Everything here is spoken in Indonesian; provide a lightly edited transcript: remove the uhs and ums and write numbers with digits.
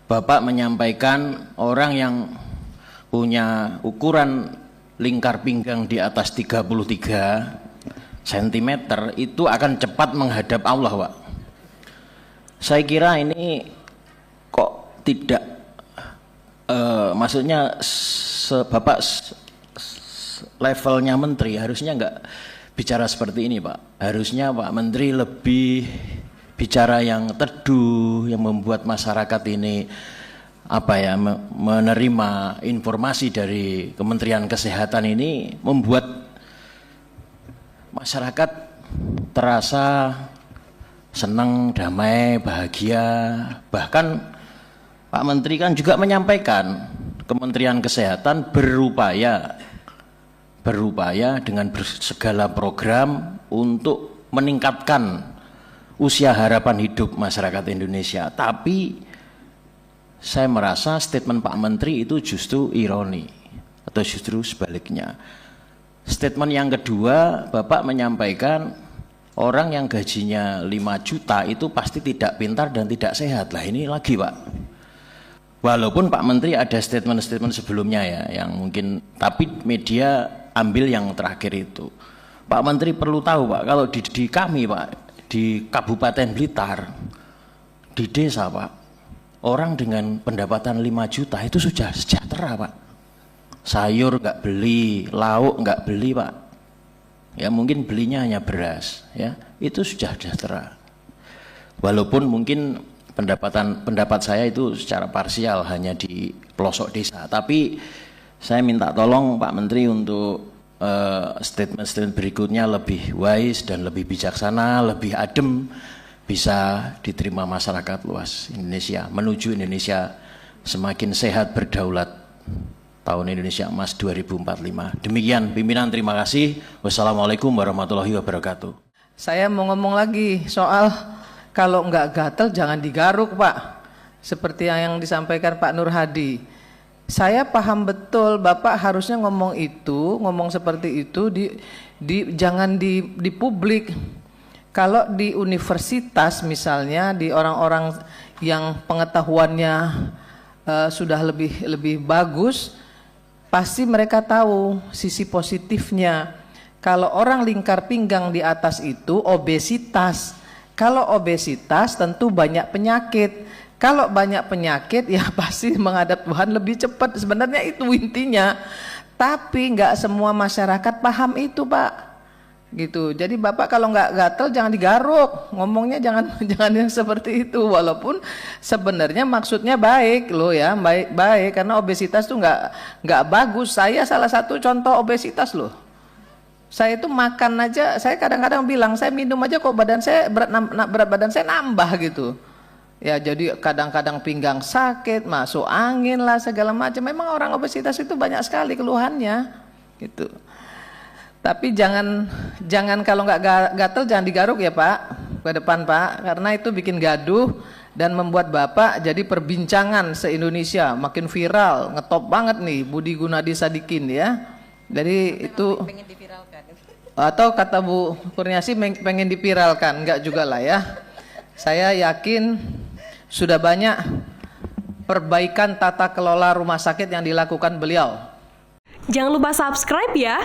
Bapak menyampaikan orang yang punya ukuran lingkar pinggang di atas 33 cm itu akan cepat menghadap Allah, Pak. Saya kira ini kok tidak maksudnya Bapak levelnya menteri harusnya enggak bicara seperti ini, Pak. Harusnya Pak Menteri lebih bicara yang teduh, yang membuat masyarakat ini menerima informasi dari Kementerian Kesehatan ini, membuat masyarakat terasa senang, damai, bahagia. Bahkan Pak Menteri kan juga menyampaikan Kementerian Kesehatan berupaya dengan segala program untuk meningkatkan usia harapan hidup masyarakat Indonesia. Tapi saya merasa statement Pak Menteri itu justru ironi atau justru sebaliknya. Statement yang kedua, Bapak menyampaikan orang yang gajinya 5 juta itu pasti tidak pintar dan tidak sehat. Lah ini lagi, Pak. Walaupun Pak Menteri ada statement-statement sebelumnya ya, yang mungkin, tapi media ambil yang terakhir itu. Pak Menteri perlu tahu, Pak, kalau di kami, Pak, di Kabupaten Blitar, di desa, Pak, orang dengan pendapatan 5 juta itu sudah sejahtera, Pak. Sayur nggak beli, lauk nggak beli, Pak. Ya mungkin belinya hanya beras, ya itu sudah sejahtera. Walaupun mungkin pendapat saya itu secara parsial hanya di pelosok desa, tapi saya minta tolong Pak Menteri untuk statement-statement berikutnya lebih wise dan lebih bijaksana, lebih adem, bisa diterima masyarakat luas Indonesia, menuju Indonesia semakin sehat berdaulat tahun Indonesia Emas 2045. Demikian pimpinan, terima kasih. Wassalamualaikum warahmatullahi wabarakatuh. Saya mau ngomong lagi soal kalau nggak gatel jangan digaruk, Pak. Seperti yang disampaikan Pak Nur Hadi. Saya paham betul Bapak harusnya ngomong seperti itu jangan di publik. Kalau di universitas misalnya, di orang-orang yang pengetahuannya sudah lebih bagus, pasti mereka tahu sisi positifnya. Kalau orang lingkar pinggang di atas itu obesitas. Kalau obesitas tentu banyak penyakit. Kalau banyak penyakit ya pasti menghadap Tuhan lebih cepat. Sebenarnya itu intinya. Tapi nggak semua masyarakat paham itu, Pak. Gitu. Jadi Bapak kalau nggak gatel jangan digaruk. Ngomongnya jangan yang seperti itu. Walaupun sebenarnya maksudnya baik loh ya, baik karena obesitas tuh nggak bagus. Saya salah satu contoh obesitas loh. Saya itu makan aja, saya kadang-kadang bilang saya minum aja kok berat badan saya nambah gitu. Ya jadi kadang-kadang pinggang sakit, masuk angin lah segala macam. Memang orang obesitas itu banyak sekali keluhannya gitu. Tapi jangan kalau nggak gatel jangan digaruk ya Pak ke depan, Pak, karena itu bikin gaduh dan membuat Bapak jadi perbincangan se-Indonesia, makin viral, ngetop banget nih Budi Gunadi Sadikin ya. Jadi itu pengen dipiralkan. Atau kata Bu Kurniasi pengen dipiralkan, enggak juga lah ya. Saya yakin sudah banyak perbaikan tata kelola rumah sakit yang dilakukan beliau. Jangan lupa subscribe ya.